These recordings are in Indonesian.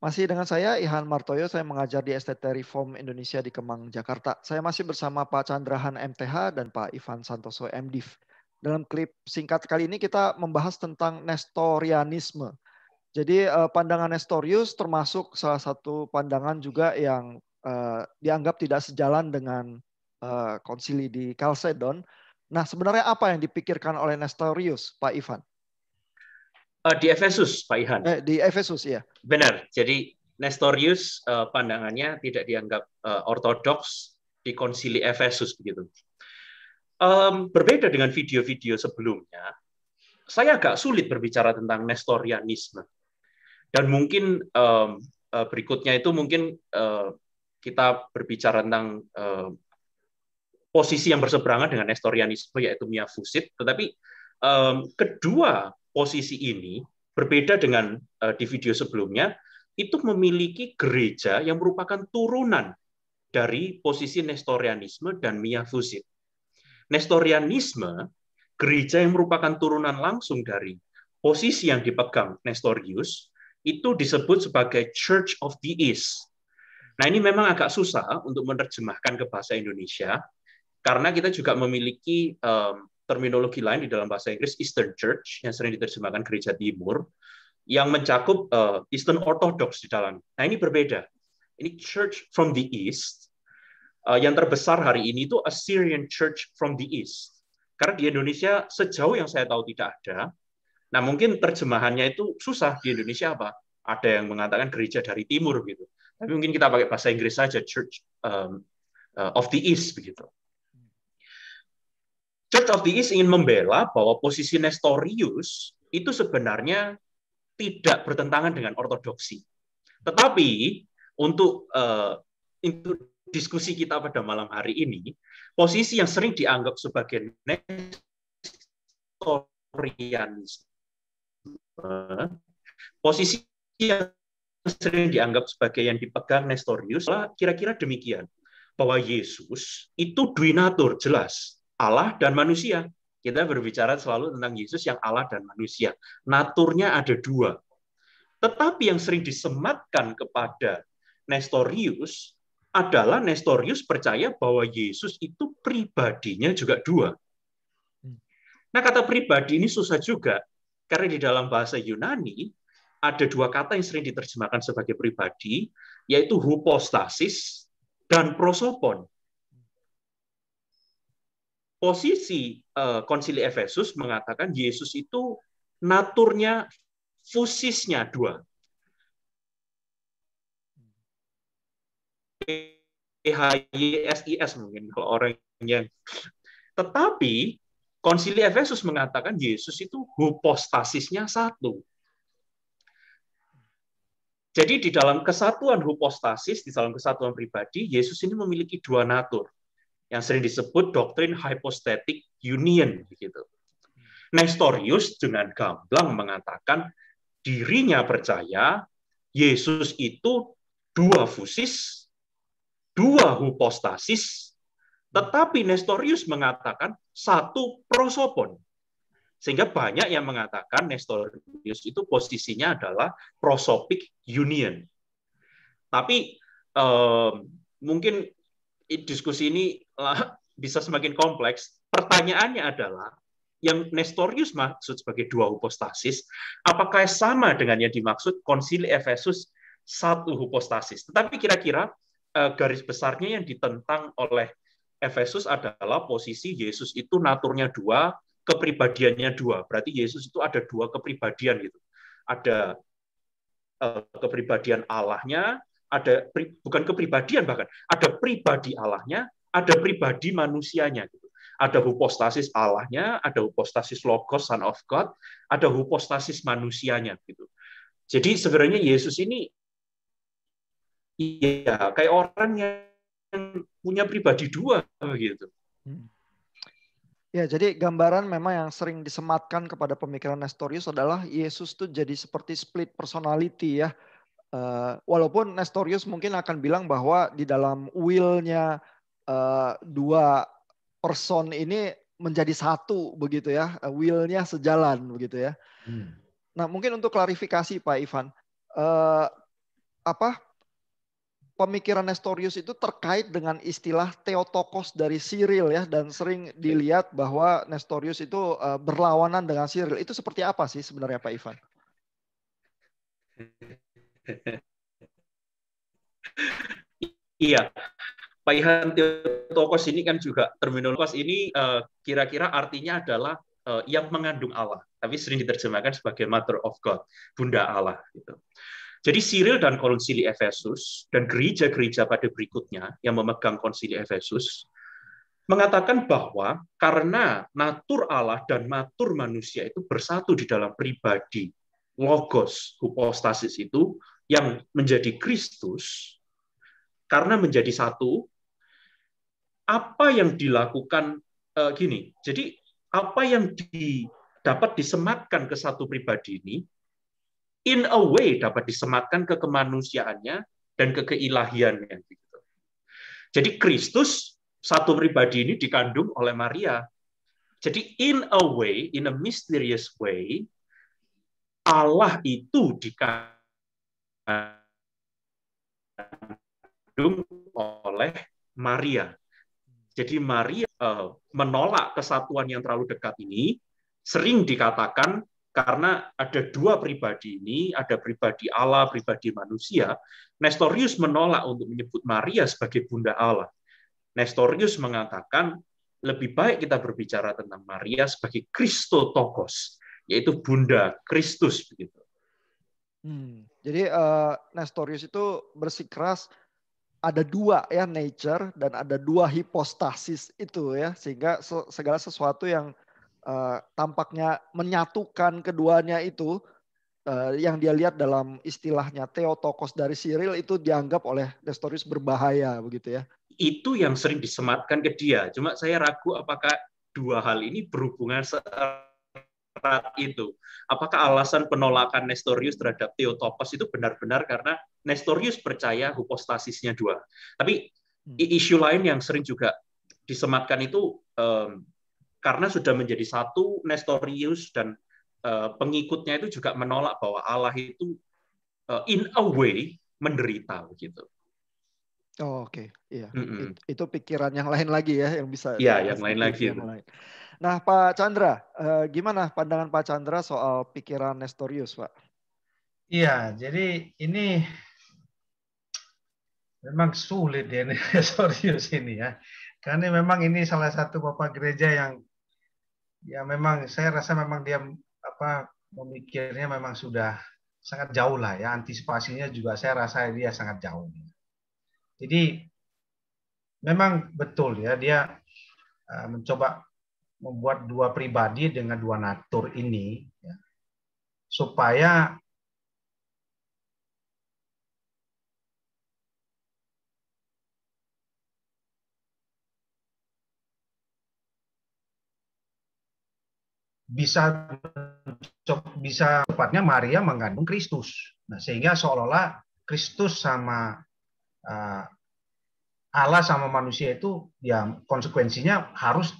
Masih dengan saya, Ihan Martoyo, saya mengajar di STT Reform Indonesia di Kemang, Jakarta. Saya masih bersama Pak Chandrahan MTH dan Pak Ivan Santoso MDiv. Dalam klip singkat kali ini kita membahas tentang Nestorianisme. Jadi pandangan Nestorius termasuk salah satu pandangan juga yang dianggap tidak sejalan dengan konsili di Chalcedon. Nah, sebenarnya apa yang dipikirkan oleh Nestorius, Pak Ivan? Di Efesus, Pak Ihan. Di Efesus, ya. Benar. Jadi Nestorius pandangannya tidak dianggap ortodoks di konsili Efesus begitu. Berbeda dengan video-video sebelumnya, saya agak sulit berbicara tentang Nestorianisme. Dan mungkin berikutnya itu mungkin kita berbicara tentang posisi yang berseberangan dengan Nestorianisme, yaitu miafusit. Tetapi kedua posisi ini berbeda dengan di video sebelumnya, itu memiliki gereja yang merupakan turunan dari posisi Nestorianisme dan miafusit. Nestorianisme, gereja yang merupakan turunan langsung dari posisi yang dipegang Nestorius, itu disebut sebagai Church of the East. Nah, ini memang agak susah untuk menerjemahkan ke bahasa Indonesia, karena kita juga memiliki terminologi lain di dalam bahasa Inggris, Eastern Church, yang sering diterjemahkan gereja timur, yang mencakup Eastern Orthodox di dalam. Nah, ini berbeda. Ini Church from the East. Yang terbesar hari ini itu Assyrian Church from the East. Karena di Indonesia sejauh yang saya tahu tidak ada. Nah, mungkin terjemahannya itu susah di Indonesia apa? Ada yang mengatakan gereja dari timur gitu. Tapi mungkin kita pakai bahasa Inggris saja, Church of the East begitu. Church of the East ingin membela bahwa posisi Nestorius itu sebenarnya tidak bertentangan dengan ortodoksi. Tetapi untuk diskusi kita pada malam hari ini, posisi yang sering dianggap sebagai Nestorianisme, posisi yang sering dianggap sebagai yang dipegang Nestorius, kira-kira demikian, bahwa Yesus itu duinatur, jelas, Allah dan manusia. Kita berbicara selalu tentang Yesus yang Allah dan manusia. Naturnya ada dua. Tetapi yang sering disematkan kepada Nestorius adalah Nestorius percaya bahwa Yesus itu pribadinya juga dua. Nah, kata pribadi ini susah juga, karena di dalam bahasa Yunani ada dua kata yang sering diterjemahkan sebagai pribadi, yaitu hypostasis dan prosopon. Posisi konsili Efesus mengatakan Yesus itu naturnya, fusisnya dua. EHYSIS mungkin kalau orang yang. Tetapi konsili Efesus mengatakan Yesus itu hypostasisnya satu. Jadi di dalam kesatuan hypostasis, di dalam kesatuan pribadi, Yesus ini memiliki dua natur, yang sering disebut doktrin hypostatic union. Begitu. Nestorius dengan gamblang mengatakan dirinya percaya Yesus itu dua fusis, dua hypostasis, tetapi Nestorius mengatakan satu prosopon. Sehingga banyak yang mengatakan Nestorius itu posisinya adalah prosopic union. Tapi mungkin diskusi ini bisa semakin kompleks. Pertanyaannya adalah, yang Nestorius maksud sebagai dua hypostasis, apakah sama dengan yang dimaksud konsili Efesus satu hypostasis? Tetapi kira-kira garis besarnya yang ditentang oleh Efesus adalah posisi Yesus itu naturnya dua, kepribadiannya dua. Berarti Yesus itu ada dua kepribadian gitu. Ada kepribadian Allahnya, ada bukan kepribadian bahkan, ada pribadi Allahnya, ada pribadi manusianya gitu. Ada hypostasis Allahnya, ada hypostasis Logos Son of God, ada hypostasis manusianya gitu. Jadi sebenarnya Yesus ini ya kayak orang yang punya pribadi dua gitu. Ya, jadi gambaran memang yang sering disematkan kepada pemikiran Nestorius adalah Yesus tuh jadi seperti split personality ya. Walaupun Nestorius mungkin akan bilang bahwa di dalam will-nya dua person ini menjadi satu begitu ya. Will-nya sejalan begitu ya. Nah, mungkin untuk klarifikasi Pak Ivan. apa pemikiran Nestorius itu terkait dengan istilah Theotokos dari Cyril ya, dan sering dilihat bahwa Nestorius itu berlawanan dengan Cyril. Itu seperti apa sih sebenarnya Pak Ivan? Iya, Pak Ihan, Theotokos ini kan juga terminologi ini kira-kira artinya adalah yang mengandung Allah, tapi sering diterjemahkan sebagai Mother of God, Bunda Allah. Gitu. Jadi Cyril dan konsili Efesus dan gereja-gereja pada berikutnya yang memegang konsili Efesus mengatakan bahwa karena natur Allah dan natur manusia itu bersatu di dalam pribadi logos hypostasis itu yang menjadi Kristus, karena menjadi satu, apa yang dilakukan gini. Jadi apa yang dapat disematkan ke satu pribadi ini in a way dapat disematkan ke kemanusiaannya dan ke keilahiannya. Jadi Kristus, satu pribadi ini dikandung oleh Maria. Jadi in a way, in a mysterious way, Allah itu dikandung oleh Maria. Jadi Maria menolak kesatuan yang terlalu dekat ini, sering dikatakan karena ada dua pribadi ini, ada pribadi Allah, pribadi manusia. Nestorius menolak untuk menyebut Maria sebagai Bunda Allah. Nestorius mengatakan lebih baik kita berbicara tentang Maria sebagai Christotokos, yaitu Bunda Kristus begitu. Jadi Nestorius itu bersikeras ada dua ya nature dan ada dua hipostasis itu ya, sehingga segala sesuatu yang tampaknya menyatukan keduanya itu yang dia lihat dalam istilahnya Theotokos dari Cyril itu dianggap oleh Nestorius berbahaya begitu ya. Itu yang sering disematkan ke dia. Cuma saya ragu apakah dua hal ini berhubungan erat itu. Apakah alasan penolakan Nestorius terhadap Theotokos itu benar-benar karena Nestorius percaya hypostasisnya dua. Tapi isu lain yang sering juga disematkan itu karena sudah menjadi satu, Nestorius dan pengikutnya itu juga menolak bahwa Allah itu in a way menderita begitu. Oh, oke, iya. Itu pikiran yang lain lagi ya yang bisa ya, yang lain lagi. Nah, Pak Chandra, gimana pandangan Pak Chandra soal pikiran Nestorius, Pak? Iya, jadi ini memang sulit ya Nestorius ini ya. Karena memang ini salah satu bapak gereja yang ya memang saya rasa memang dia memikirnya memang sudah sangat jauh lah ya, antisipasinya juga saya rasa dia sangat jauh. Jadi memang betul ya dia mencoba membuat dua pribadi dengan dua natur ini ya, supaya bisa tepatnya Maria mengandung Kristus. Nah, sehingga seolah-olah Kristus sama Allah sama manusia itu ya konsekuensinya harus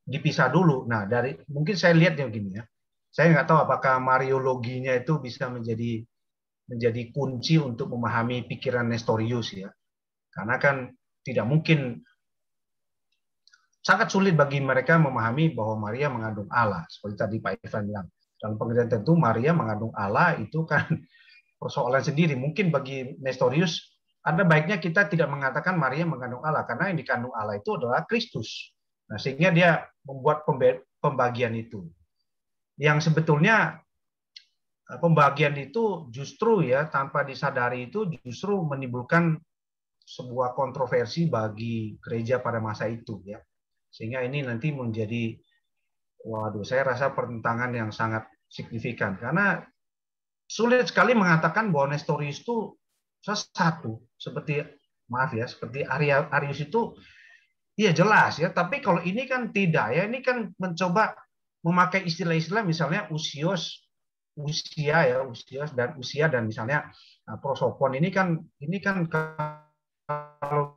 dipisah dulu. Nah, dari mungkin saya lihat yang gini ya. Saya nggak tahu apakah Mariologinya itu bisa menjadi kunci untuk memahami pikiran Nestorius ya. Karena kan tidak mungkin, sangat sulit bagi mereka memahami bahwa Maria mengandung Allah. Seperti tadi Pak Ivan bilang. Dalam pengertian tentu Maria mengandung Allah itu kan persoalan sendiri. Mungkin bagi Nestorius ada baiknya kita tidak mengatakan Maria mengandung Allah, karena yang dikandung Allah itu adalah Kristus. Nah, sehingga dia membuat pembagian itu. Yang sebetulnya pembagian itu justru ya tanpa disadari itu justru menimbulkan sebuah kontroversi bagi gereja pada masa itu ya. Sehingga ini nanti menjadi, waduh, saya rasa pertentangan yang sangat signifikan. Karena sulit sekali mengatakan bahwa Nestorius itu satu. Seperti, maaf ya, seperti Arius itu, iya jelas ya. Tapi kalau ini kan tidak ya. Ini kan mencoba memakai istilah-istilah misalnya usia dan misalnya prosopon ini kan kalau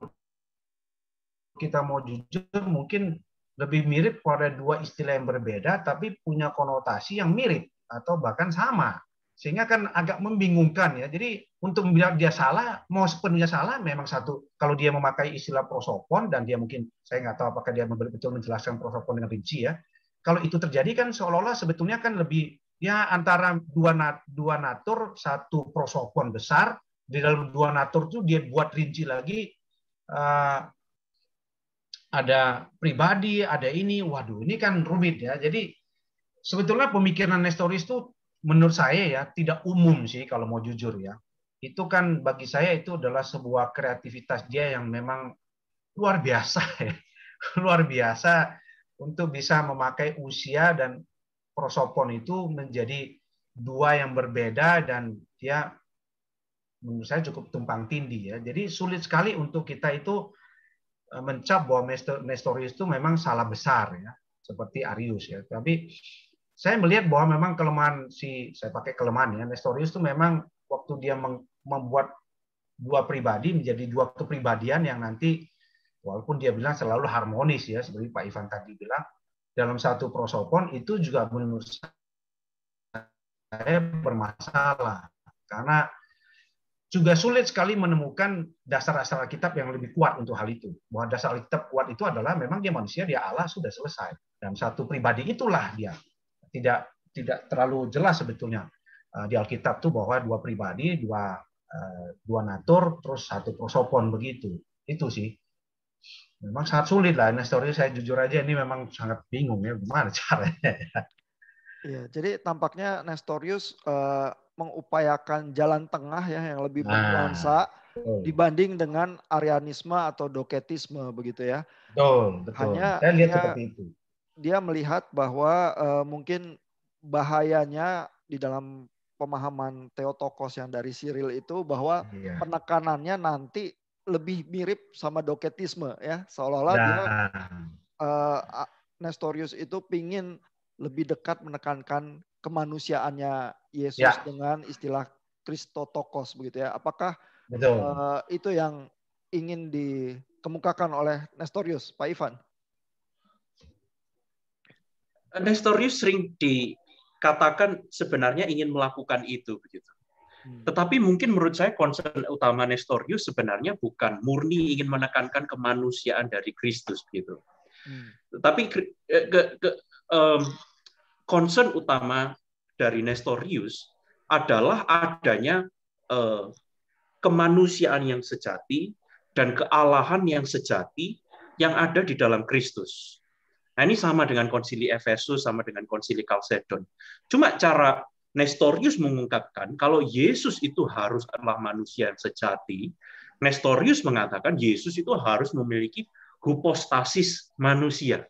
kita mau jujur mungkin lebih mirip pada dua istilah yang berbeda tapi punya konotasi yang mirip atau bahkan sama. Sehingga kan agak membingungkan ya. Jadi untuk bilang dia salah, mau sepenuhnya salah memang satu. Kalau dia memakai istilah prosopon dan dia mungkin, saya nggak tahu apakah dia betul menjelaskan prosopon dengan rinci ya. Kalau itu terjadi kan seolah-olah sebetulnya kan lebih ya antara dua natur, satu prosopon besar. Di dalam dua natur itu dia buat rinci lagi, ada pribadi, ada ini. Waduh, ini kan rumit ya. Jadi sebetulnya pemikiran Nestorius itu menurut saya ya tidak umum sih kalau mau jujur ya. Itu kan bagi saya itu adalah sebuah kreativitas dia yang memang luar biasa ya. Luar biasa untuk bisa memakai usia dan prosopon itu menjadi dua yang berbeda dan dia menurut saya cukup tumpang tindih ya. Jadi sulit sekali untuk kita itu mencap bahwa Nestorius itu memang salah besar ya, seperti Arius ya. Tapi saya melihat bahwa memang kelemahan saya pakai kelemahan ya, Nestorius itu memang waktu dia membuat dua pribadi menjadi dua kepribadian yang nanti walaupun dia bilang selalu harmonis ya, seperti Pak Ivan tadi bilang, dalam satu prosopon itu juga menurut saya bermasalah karena juga sulit sekali menemukan dasar-dasar Alkitab yang lebih kuat untuk hal itu. Bahwa dasar Alkitab kuat itu adalah memang dia manusia, dia Allah, sudah selesai. Dan satu pribadi itulah dia. Tidak terlalu jelas sebetulnya di Alkitab tuh bahwa dua pribadi, dua natur, terus satu prosopon begitu. Itu sih. Memang sangat sulit lah. Nestorius saya jujur aja ini memang sangat bingung ya gimana caranya. Iya, jadi tampaknya Nestorius mengupayakan jalan tengah ya yang lebih bernuansa dibanding dengan Arianisme atau Doketisme begitu ya. Betul. Hanya saya lihat seperti itu. Dia melihat bahwa mungkin bahayanya di dalam pemahaman Theotokos yang dari Cyril itu bahwa penekanannya nanti lebih mirip sama Doketisme ya, seolah-olah dia Nestorius itu pingin lebih dekat menekankan kemanusiaannya Yesus dengan istilah Christotokos begitu ya. Apakah itu yang ingin dikemukakan oleh Nestorius, Pak Ivan? Nestorius sering dikatakan sebenarnya ingin melakukan itu begitu. Tetapi mungkin menurut saya concern utama Nestorius sebenarnya bukan murni ingin menekankan kemanusiaan dari Kristus begitu. Tetapi concern utama dari Nestorius adalah adanya kemanusiaan yang sejati dan kealahan yang sejati yang ada di dalam Kristus. Nah, ini sama dengan konsili Efesus, sama dengan konsili Chalcedon. Cuma cara Nestorius mengungkapkan kalau Yesus itu harus adalah manusia yang sejati, Nestorius mengatakan Yesus itu harus memiliki hypostasis manusia.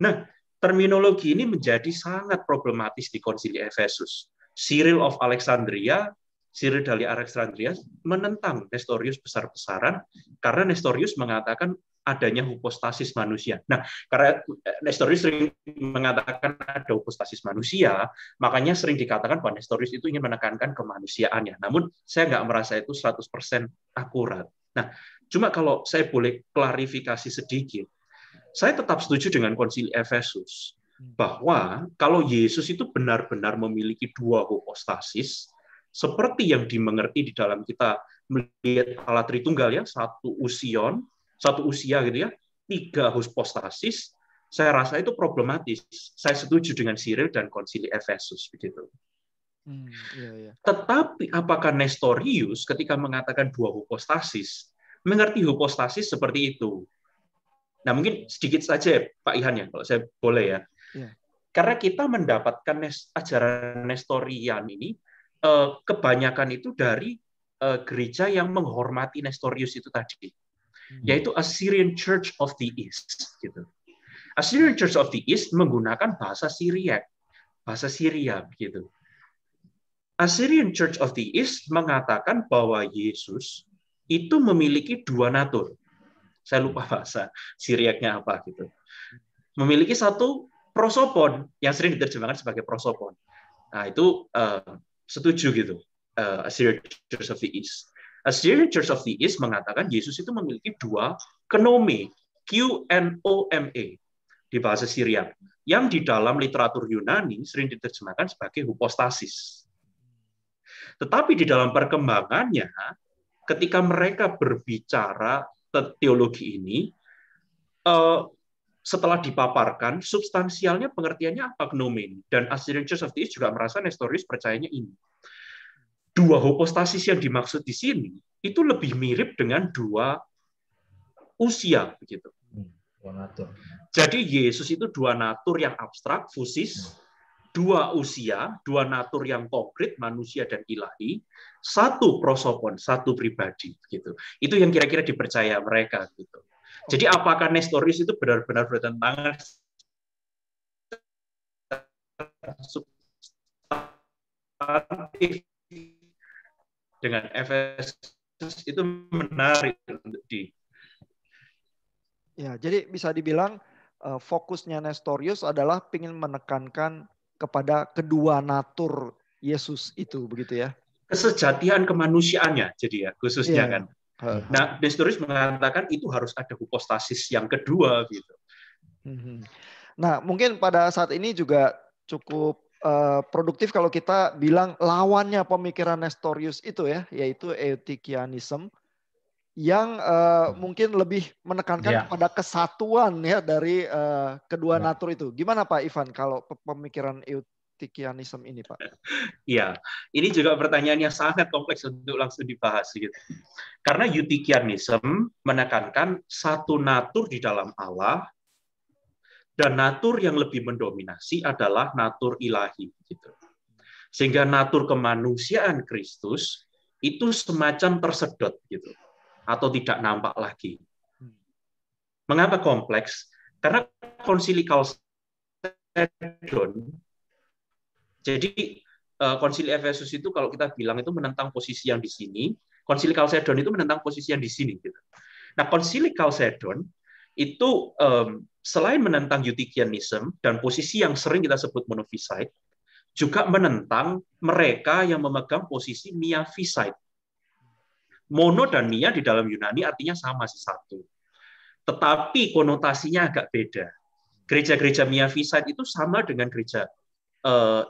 Nah, terminologi ini menjadi sangat problematis di konsili Efesus. Cyril of Alexandria, Cyril dari Alexandria menentang Nestorius besar-besaran karena Nestorius mengatakan adanya hypostasis manusia. Nah, karena Nestorius sering mengatakan ada hypostasis manusia, makanya sering dikatakan bahwa Nestorius itu ingin menekankan kemanusiaannya. Namun, saya nggak merasa itu 100% akurat. Nah, cuma kalau saya boleh klarifikasi sedikit, saya tetap setuju dengan konsili Efesus, bahwa kalau Yesus itu benar-benar memiliki dua hypostasis, seperti yang dimengerti di dalam kita melihat Allah Tritunggal ya, satu usia gitu ya, 3 hypostasis, saya rasa itu problematis. Saya setuju dengan Cyril dan konsili Efesus begitu. Tetapi apakah Nestorius ketika mengatakan 2 hypostasis mengerti hypostasis seperti itu? Nah, mungkin sedikit saja Pak Ihan ya, kalau saya boleh ya. Karena kita mendapatkan ajaran Nestorian ini kebanyakan itu dari gereja yang menghormati Nestorius itu tadi. Yaitu Assyrian Church of the East gitu. Assyrian Church of the East menggunakan bahasa Syriac, bahasa Syria gitu. Assyrian Church of the East mengatakan bahwa Yesus itu memiliki 2 natur. Saya lupa bahasa Syriacnya apa gitu. Memiliki satu prosopon yang sering diterjemahkan sebagai prosopon. Nah, itu setuju gitu. Assyrian Church of the East. Assyrian Church of the East mengatakan Yesus itu memiliki 2 knome, Q-N-O-M-E. di bahasa Syriac, yang di dalam literatur Yunani sering diterjemahkan sebagai hypostasis. Tetapi di dalam perkembangannya, ketika mereka berbicara teologi ini, setelah dipaparkan, substansialnya pengertiannya apa gnomen. Dan Assyrian Church of the East juga merasa Nestorius percayanya ini. Dua hypostasis yang dimaksud di sini itu lebih mirip dengan dua usia, begitu. Jadi Yesus itu dua natur yang abstrak, fusis, dua usia, dua natur yang konkret, manusia dan ilahi, satu prosopon, satu pribadi, gitu. Itu yang kira-kira dipercaya mereka, gitu. Jadi apakah Nestorius itu benar-benar bertentangan substantif dengan Efesus, itu menarik untuk Ya, jadi bisa dibilang fokusnya Nestorius adalah ingin menekankan kepada kedua natur Yesus itu, begitu ya? Kesejatian kemanusiaannya, jadi ya khususnya kan. Nah, Nestorius mengatakan itu harus ada hypostasis yang kedua, gitu. Nah, mungkin pada saat ini juga cukup produktif kalau kita bilang lawannya pemikiran Nestorius itu ya, yaitu Eutychianism, yang mungkin lebih menekankan kepada kesatuan ya dari kedua natur itu. Gimana Pak Ivan kalau pemikiran Eutychianism ini, Pak? Iya, ini juga pertanyaan yang sangat kompleks untuk langsung dibahas gitu. Karena Eutychianism menekankan satu natur di dalam Allah, dan natur yang lebih mendominasi adalah natur ilahi, gitu. Sehingga natur kemanusiaan Kristus itu semacam tersedot, gitu, atau tidak nampak lagi. Mengapa kompleks? Karena Konsili Chalcedon, jadi Konsili Efesus itu kalau kita bilang itu menentang posisi yang di sini, Konsili Chalcedon itu menentang posisi yang di sini, gitu. Nah, Konsili Chalcedon itu selain menentang Eutychianism dan posisi yang sering kita sebut monophysite, juga menentang mereka yang memegang posisi miaphysite. Mono dan mia di dalam Yunani artinya sama sih, satu. Tetapi konotasinya agak beda. Gereja-gereja miaphysite itu sama dengan gereja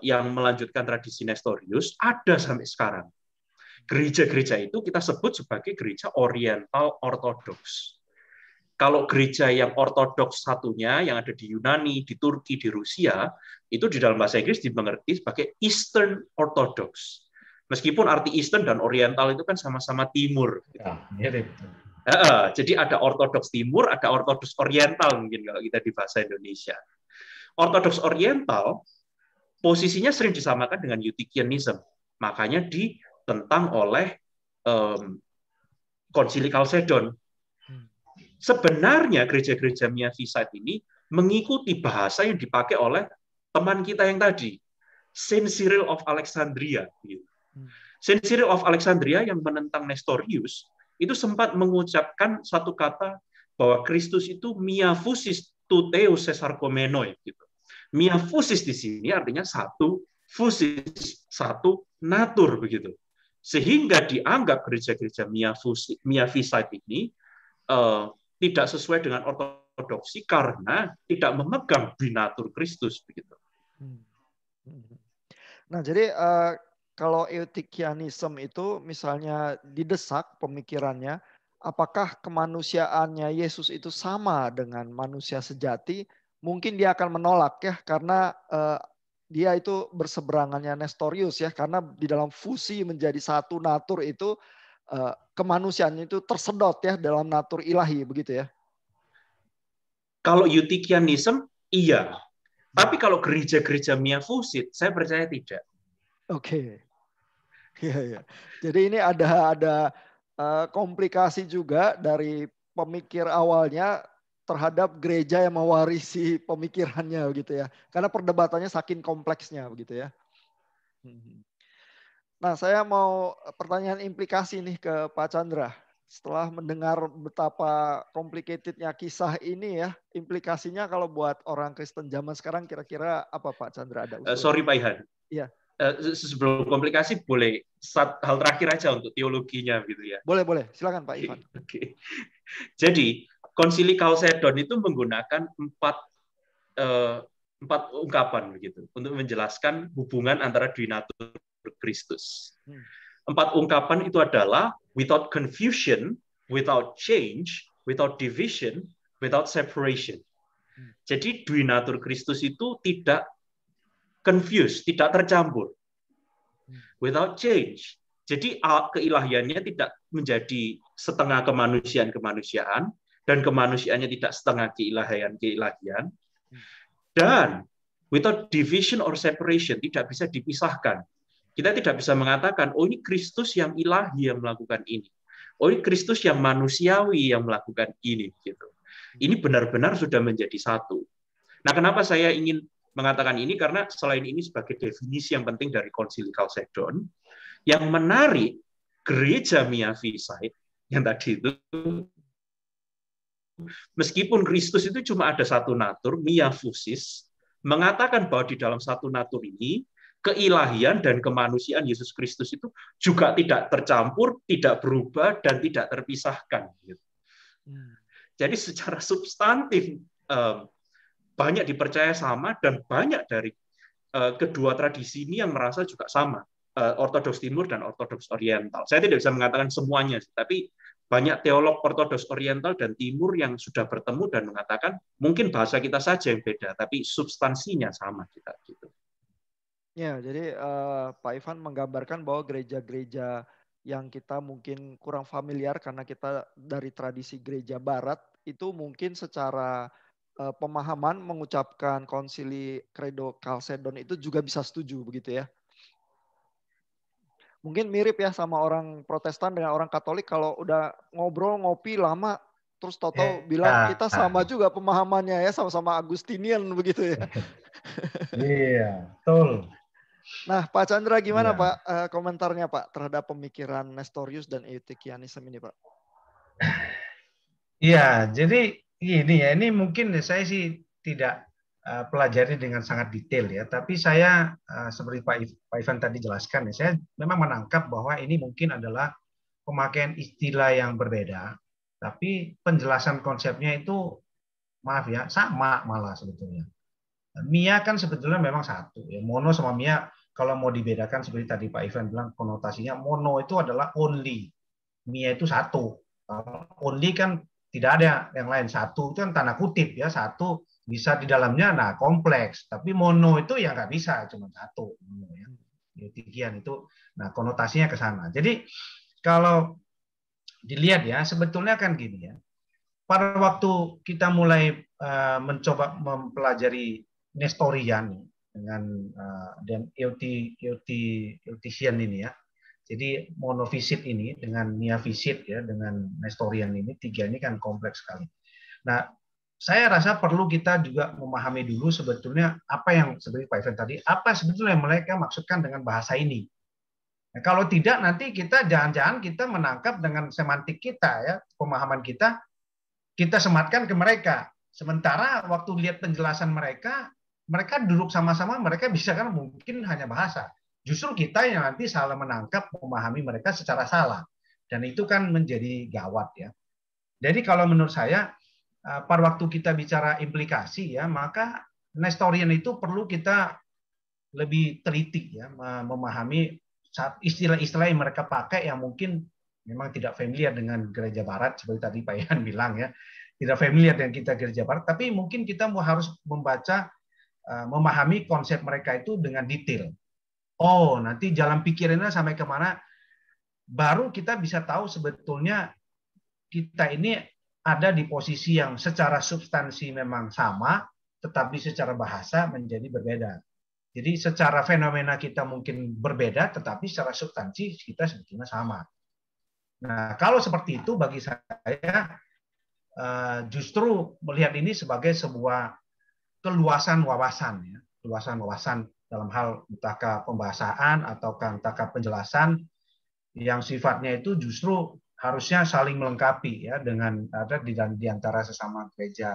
yang melanjutkan tradisi Nestorius, ada sampai sekarang. Gereja-gereja itu kita sebut sebagai gereja oriental ortodoks. Kalau gereja yang ortodoks satunya yang ada di Yunani, di Turki, di Rusia, itu di dalam bahasa Inggris dimengerti sebagai Eastern Orthodox. Meskipun arti Eastern dan Oriental itu kan sama-sama timur. Gitu. Jadi ada Ortodoks Timur, ada Ortodoks Oriental mungkin kalau kita di bahasa Indonesia. Ortodoks Oriental posisinya sering disamakan dengan Eutychianism. Makanya ditentang oleh Konsili Chalcedon. Sebenarnya gereja-gereja miaphysite ini mengikuti bahasa yang dipakai oleh teman kita yang tadi, Saint Cyril of Alexandria. Saint Cyril of Alexandria yang menentang Nestorius itu sempat mengucapkan satu kata bahwa Kristus itu miaphysis tou theos sesarkomenoi. Gitu. Miaphysis di sini artinya satu fusis, satu natur, begitu. Sehingga dianggap gereja-gereja miaphysite ini tidak sesuai dengan ortodoksi karena tidak memegang binatur Kristus, begitu. Nah, jadi kalau Eutychianism itu misalnya didesak pemikirannya, apakah kemanusiaannya Yesus itu sama dengan manusia sejati? Mungkin dia akan menolak ya, karena dia itu berseberangannya Nestorius ya, karena di dalam fusi menjadi satu natur itu kemanusiaannya itu tersedot ya dalam natur ilahi, begitu ya? Kalau Eutychianism, iya. Tapi kalau gereja-gereja miaphysit, saya percaya tidak. Oke. Iya. Jadi ini ada komplikasi juga dari pemikir awalnya terhadap gereja yang mewarisi pemikirannya, begitu ya. Karena perdebatannya saking kompleksnya, begitu ya. Nah, saya mau pertanyaan implikasi nih ke Pak Chandra. Setelah mendengar betapa complicatednya kisah ini ya, implikasinya kalau buat orang Kristen zaman sekarang kira-kira apa Pak Chandra? Ada usul? Sorry Pak Ihan. Iya. Sebelum komplikasi boleh hal terakhir aja untuk teologinya gitu ya. Boleh. Silakan Pak Ivan. Oke. Jadi Konsili Chalcedon itu menggunakan 4 empat ungkapan begitu untuk menjelaskan hubungan antara Duinatur Kristus. Empat ungkapan itu adalah without confusion, without change, without division, without separation. Jadi Duinatur Kristus itu tidak confused, tidak tercampur. Without change. Jadi keilahiannya tidak menjadi setengah kemanusiaan dan kemanusiaannya tidak setengah keilahian. Dan without division or separation, tidak bisa dipisahkan. Kita tidak bisa mengatakan, oh ini Kristus yang ilahi yang melakukan ini. Oh ini Kristus yang manusiawi yang melakukan ini. Gitu. Ini benar-benar sudah menjadi satu. Nah, kenapa saya ingin mengatakan ini? Karena selain ini sebagai definisi yang penting dari Konsili Chalcedon, yang menarik gereja Miaphysite yang tadi itu, meskipun Kristus itu cuma ada satu natur, miaphysis, mengatakan bahwa di dalam satu natur ini, keilahian dan kemanusiaan Yesus Kristus itu juga tidak tercampur, tidak berubah, dan tidak terpisahkan. Jadi secara substantif, banyak dipercaya sama, dan banyak dari kedua tradisi ini yang merasa juga sama, Ortodoks Timur dan Ortodoks Oriental. Saya tidak bisa mengatakan semuanya, tapi banyak teolog Ortodoks Oriental dan Timur yang sudah bertemu dan mengatakan mungkin bahasa kita saja yang beda, tapi substansinya sama kita. Gitu. Ya, jadi Pak Ivan menggambarkan bahwa gereja-gereja yang kita mungkin kurang familiar karena kita dari tradisi gereja Barat itu mungkin secara pemahaman mengucapkan Konsili Credo Chalcedon itu juga bisa setuju begitu ya. Mungkin mirip ya sama orang Protestan dengan orang Katolik kalau udah ngobrol ngopi lama terus tahu-tahu bilang kita sama juga pemahamannya ya, sama-sama Agustinian begitu ya. Iya, betul. Nah, Pak Chandra gimana Pak komentarnya Pak terhadap pemikiran Nestorius dan Eutychianism ini Pak? Iya, jadi ini ya, ini mungkin saya sih tidak pelajari dengan sangat detail ya, tapi saya seperti Pak Ivan tadi jelaskan ya, saya memang menangkap bahwa ini mungkin adalah pemakaian istilah yang berbeda, tapi penjelasan konsepnya itu maaf ya sama malah sebetulnya. Mia kan sebetulnya memang satu ya, mono sama mia kalau mau dibedakan seperti tadi Pak Ivan bilang konotasinya mono itu adalah only, mia itu satu, only kan tidak ada yang lain, satu itu kan tanda kutip ya, satu bisa di dalamnya nah kompleks, tapi mono itu ya nggak bisa cuma satu ya. Eutychian itu nah konotasinya ke sana. Jadi kalau dilihat ya sebetulnya kan gini ya, pada waktu kita mulai mencoba mempelajari Nestorian dengan dan Eutychian ini ya, jadi monofisit ini dengan miafisit ya dengan Nestorian ini, tiga ini kan kompleks sekali. Nah, saya rasa perlu kita juga memahami dulu sebetulnya apa yang seperti Pak Ivan tadi, apa sebetulnya yang mereka maksudkan dengan bahasa ini. Nah, kalau tidak nanti kita jangan-jangan kita menangkap dengan semantik kita ya, pemahaman kita sematkan ke mereka. Sementara waktu lihat penjelasan mereka duduk sama-sama, mereka bisa kan mungkin hanya bahasa. Justru kita yang nanti salah menangkap, memahami mereka secara salah. Dan itu kan menjadi gawat ya. Jadi kalau menurut saya, pada waktu kita bicara implikasi ya, maka Nestorian itu perlu kita lebih teliti ya, memahami istilah-istilah yang mereka pakai yang mungkin memang tidak familiar dengan gereja Barat seperti tadi Pak Ian bilang ya, tidak familiar dengan kita gereja Barat, tapi mungkin kita harus membaca, memahami konsep mereka itu dengan detail. Oh, nanti jalan pikirannya sampai kemana, baru kita bisa tahu sebetulnya kita ini ada di posisi yang secara substansi memang sama, tetapi secara bahasa menjadi berbeda. Jadi secara fenomena kita mungkin berbeda, tetapi secara substansi kita sebetulnya sama. Nah, kalau seperti itu bagi saya justru melihat ini sebagai sebuah keluasan wawasan, ya, keluasan wawasan dalam hal entahkah pembahasan ataukah entahkah penjelasan yang sifatnya itu justru harusnya saling melengkapi ya dengan ada di antara sesama gereja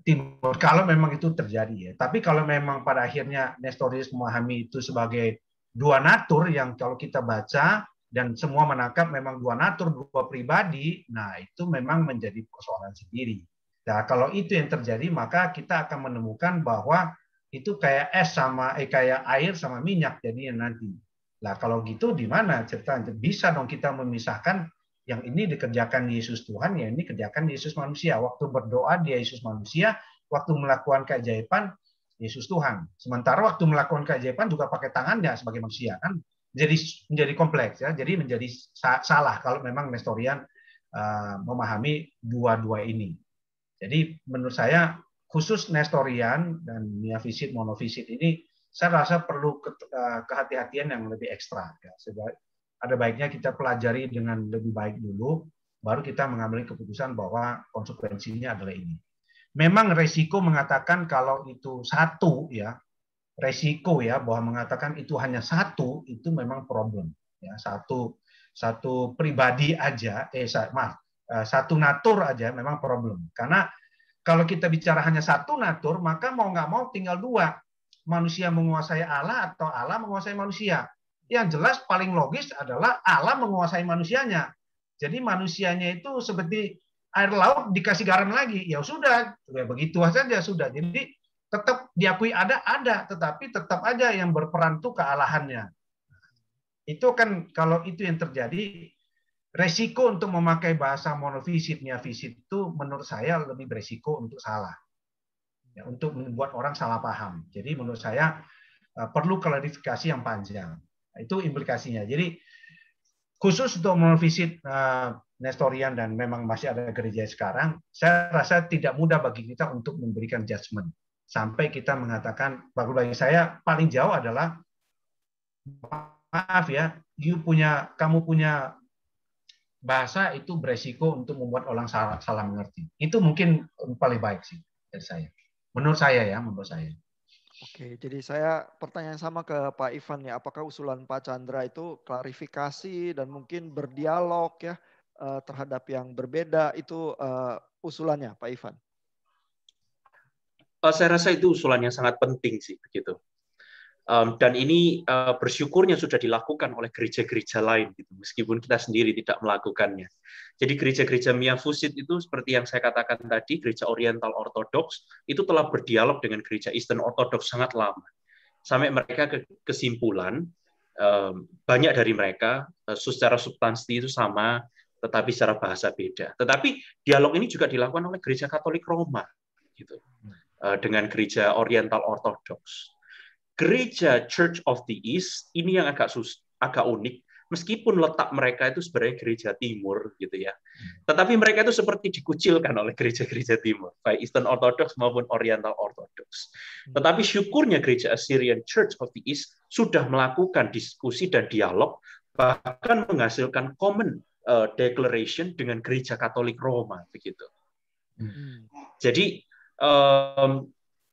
Timur kalau memang itu terjadi ya. Tapi kalau memang pada akhirnya Nestorius memahami itu sebagai dua natur yang kalau kita baca dan semua menangkap memang dua natur, dua pribadi, nah itu memang menjadi persoalan sendiri. Nah, kalau itu yang terjadi, maka kita akan menemukan bahwa itu kayak es sama kayak air sama minyak jadinya nanti. Nah, kalau gitu di mana ceritanya? Bisa dong kita memisahkan yang ini dikerjakan Yesus Tuhan, yang ini kerjakan Yesus manusia. Waktu berdoa dia Yesus manusia, waktu melakukan keajaiban Yesus Tuhan. Sementara waktu melakukan keajaiban juga pakai tangannya sebagai manusia kan. Menjadi kompleks ya. Jadi menjadi salah kalau memang Nestorian memahami dua-dua ini. Jadi menurut saya khusus Nestorian dan miafisit monofisit ini saya rasa perlu kehati-hatian yang lebih ekstra. Ya. Ada baiknya kita pelajari dengan lebih baik dulu, baru kita mengambil keputusan bahwa konsekuensinya adalah ini. Memang resiko mengatakan kalau itu satu ya, resiko ya bahwa mengatakan itu hanya satu itu memang problem. Ya, satu pribadi aja, satu natur aja memang problem. Karena kalau kita bicara hanya satu natur, maka mau nggak mau tinggal dua. Manusia menguasai Allah atau Allah menguasai manusia. Yang jelas paling logis adalah Allah menguasai manusianya. Jadi manusianya itu seperti air laut dikasih garam lagi. Ya sudah, begitu saja sudah. Jadi tetap diakui ada, tetapi tetap aja yang berperan itu kealahannya. Itu kan kalau itu yang terjadi, resiko untuk memakai bahasa monofisit, miafisit itu menurut saya lebih beresiko untuk salah. Ya, untuk membuat orang salah paham. Jadi menurut saya perlu klarifikasi yang panjang. Itu implikasinya. Jadi khusus untuk monofisit Nestorian dan memang masih ada gereja sekarang, saya rasa tidak mudah bagi kita untuk memberikan judgement. Sampai kita mengatakan, bagi saya paling jauh adalah, maaf ya, kamu punya bahasa itu beresiko untuk membuat orang salah mengerti. Itu mungkin paling baik sih dari saya. Menurut saya. Oke, jadi saya pertanyaan sama ke Pak Ivan ya. Apakah usulan Pak Chandra itu klarifikasi dan mungkin berdialog ya terhadap yang berbeda itu usulannya Pak Ivan? Saya rasa itu usulan yang sangat penting sih begitu. Dan ini bersyukurnya sudah dilakukan oleh gereja-gereja lain, gitu, meskipun kita sendiri tidak melakukannya. Jadi gereja-gereja miafisit itu seperti yang saya katakan tadi, gereja Oriental Orthodox itu telah berdialog dengan gereja Eastern Orthodox sangat lama, sampai mereka ke kesimpulan banyak dari mereka secara substansi itu sama, tetapi secara bahasa beda. Tetapi dialog ini juga dilakukan oleh gereja Katolik Roma, gitu, dengan gereja Oriental Orthodox. Gereja Church of the East ini yang agak unik, meskipun letak mereka itu sebenarnya gereja timur gitu ya. Tetapi mereka itu seperti dikucilkan oleh gereja-gereja timur, baik Eastern Orthodox maupun Oriental Orthodox. Tetapi syukurnya gereja Assyrian Church of the East sudah melakukan diskusi dan dialog, bahkan menghasilkan common declaration dengan gereja Katolik Roma begitu. Jadi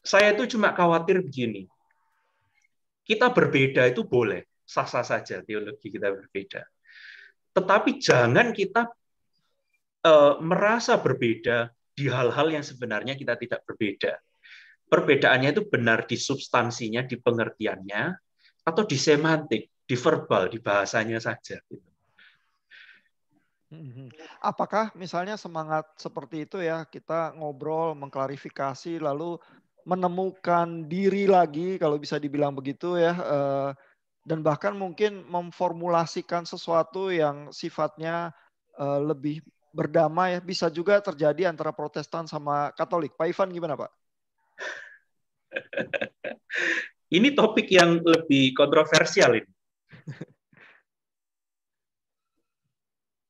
saya itu cuma khawatir begini. Kita berbeda itu boleh, sah-sah saja teologi kita berbeda. Tetapi jangan kita merasa berbeda di hal-hal yang sebenarnya kita tidak berbeda. Perbedaannya itu benar di substansinya, di pengertiannya, atau di semantik, di verbal, di bahasanya saja. Apakah misalnya semangat seperti itu ya, kita ngobrol, mengklarifikasi, lalu menemukan diri lagi kalau bisa dibilang begitu ya, dan bahkan mungkin memformulasikan sesuatu yang sifatnya lebih berdamai, bisa juga terjadi antara Protestan sama Katolik. Pak Ivan gimana Pak? Ini topik yang lebih kontroversial ini.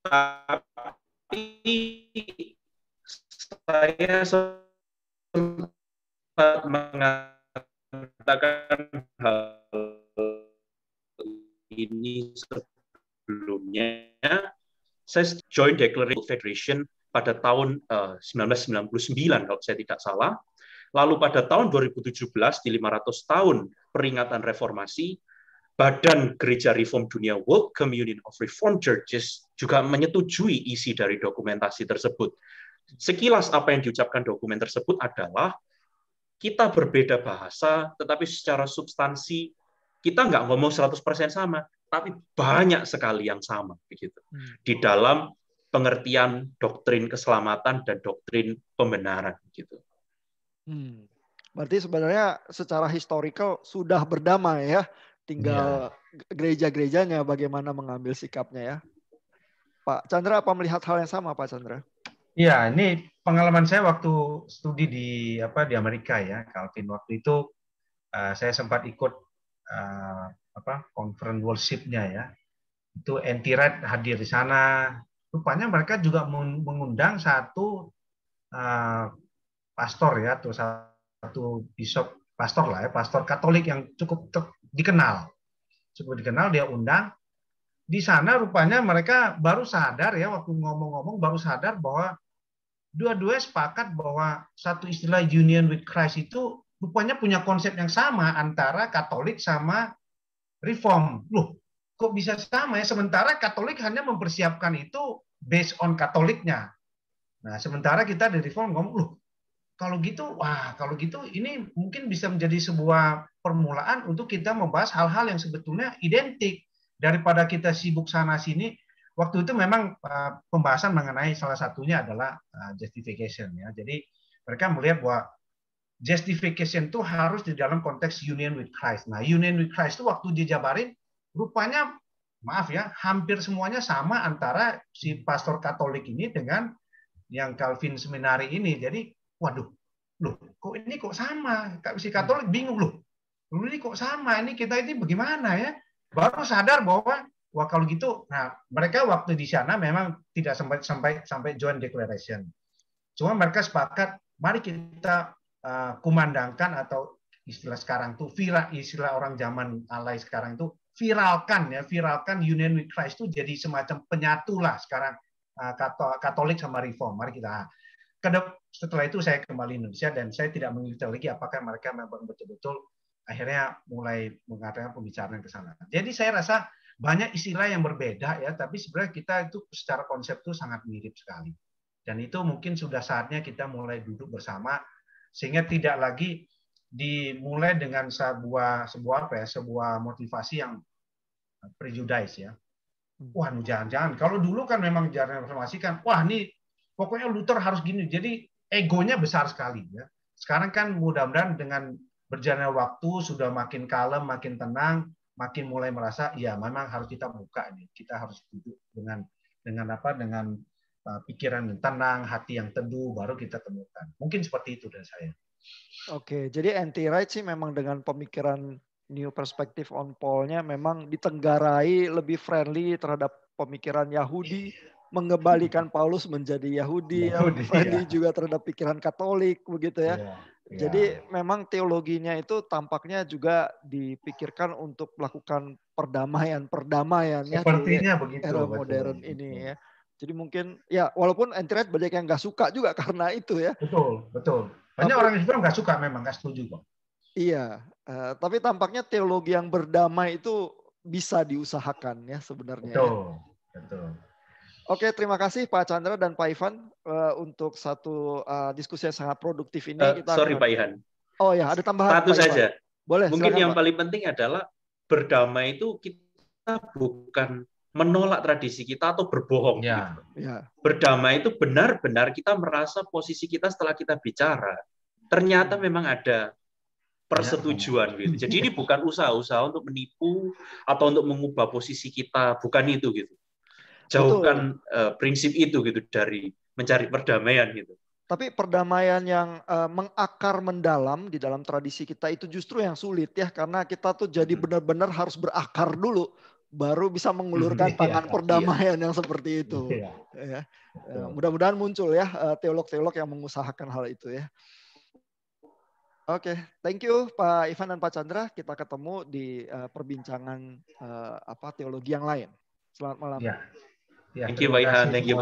Tapi saya mengatakan hal ini sebelumnya. Saya join Declaration Federation pada tahun 1999 kalau saya tidak salah. Lalu pada tahun 2017 di 500 tahun peringatan reformasi, Badan Gereja Reform Dunia World Communion of Reformed Churches juga menyetujui isi dari dokumentasi tersebut. Sekilas apa yang diucapkan dokumen tersebut adalah kita berbeda bahasa, tetapi secara substansi kita nggak ngomong 100% sama, tapi banyak sekali yang sama begitu. Di dalam pengertian doktrin keselamatan dan doktrin pembenaran gitu. Berarti sebenarnya secara historical sudah berdamai ya, tinggal gereja-gerejanya bagaimana mengambil sikapnya ya. Pak Chandra apa melihat hal yang sama, Pak Chandra? Iya, ini pengalaman saya waktu studi di Amerika ya, Calvin. Waktu itu saya sempat ikut conference worship-nya ya. Itu Anti-Right hadir di sana. Rupanya mereka juga mengundang satu pastor ya, atau satu bishop, pastor lah ya, pastor Katolik yang cukup dikenal. Dia undang. Di sana rupanya mereka baru sadar ya, waktu ngomong-ngomong baru sadar bahwa dua-duanya sepakat bahwa satu istilah union with Christ itu rupanya punya konsep yang sama antara Katolik sama Reform. Loh, kok bisa sama ya? Sementara Katolik hanya mempersiapkan itu based on Katoliknya. Nah, sementara kita dari Reform ngomong, loh, kalau gitu ini mungkin bisa menjadi sebuah permulaan untuk kita membahas hal-hal yang sebetulnya identik. Daripada kita sibuk sana-sini, waktu itu memang pembahasan mengenai salah satunya adalah justification ya. Jadi mereka melihat bahwa justification itu harus di dalam konteks union with Christ. Nah, union with Christ itu waktu dijabarin, rupanya, maaf ya, hampir semuanya sama antara si pastor Katolik ini dengan yang Calvin Seminari ini. Jadi, waduh, loh, kok sama? Si Katolik bingung, loh, ini kok sama? Ini kita ini bagaimana ya? Baru sadar bahwa, wah kalau gitu, nah mereka waktu di sana memang tidak sampai joint declaration. Cuma mereka sepakat, mari kita kumandangkan atau istilah sekarang tuh istilah orang zaman alay sekarang itu viralkan union with Christ itu jadi semacam penyatu lah sekarang Katolik sama Reform. Mari kita setelah itu saya kembali Indonesia dan saya tidak mengikuti lagi apakah mereka memang betul-betul akhirnya mulai mengatakan pembicaraan ke sana. Jadi saya rasa banyak istilah yang berbeda ya, tapi sebenarnya kita itu secara konsep itu sangat mirip sekali. Dan itu mungkin sudah saatnya kita mulai duduk bersama sehingga tidak lagi dimulai dengan sebuah motivasi yang prejudice ya. Wah, jangan-jangan. Kalau dulu kan memang jarang reformasi kan, wah ini pokoknya Luther harus gini. Jadi egonya besar sekali ya. Sekarang kan mudah-mudahan dengan berjalannya waktu sudah makin kalem, makin tenang, makin mulai merasa ya memang harus kita buka ini. Kita harus duduk dengan pikiran yang tenang, hati yang teduh, baru kita temukan. Mungkin seperti itu dari saya. Oke, jadi Anti-Right sih memang dengan pemikiran New Perspective on Paul-nya memang ditenggarai lebih friendly terhadap pemikiran Yahudi, mengembalikan Paulus menjadi Yahudi, yang friendly juga terhadap pikiran Katolik, begitu ya. Jadi memang teologinya itu tampaknya juga dipikirkan untuk melakukan perdamaian ya di era modern ini ya. Jadi mungkin ya walaupun Anti-Right banyak yang nggak suka juga karena itu ya. Betul. Banyak orang Islam nggak suka memang, nggak setuju kok. Iya, tapi tampaknya teologi yang berdamai itu bisa diusahakan ya sebenarnya. Betul. Oke, terima kasih Pak Chandra dan Pak Ivan untuk satu diskusi yang sangat produktif ini. Pak Ihan. Oh ya, ada tambahan. Satu saja. Boleh. Mungkin silakan, yang Pak. paling penting adalah berdamai itu kita bukan menolak tradisi kita atau berbohong. Ya. Gitu. Ya. Berdamai itu benar-benar kita merasa posisi kita setelah kita bicara ternyata memang ada persetujuan gitu. Jadi ini bukan usaha-usaha untuk menipu atau untuk mengubah posisi kita, bukan itu gitu. Jauhkan prinsip itu gitu dari mencari perdamaian gitu. Tapi perdamaian yang mengakar mendalam di dalam tradisi kita itu justru yang sulit ya, karena kita tuh jadi benar-benar harus berakar dulu baru bisa mengulurkan tangan perdamaian yang seperti itu. Ya. Mudah-mudahan muncul ya teolog-teolog yang mengusahakan hal itu ya. Oke, thank you Pak Ivan dan Pak Chandra. Kita ketemu di perbincangan teologi yang lain. Selamat malam. Ya, thank you Pak Ihan, thank you.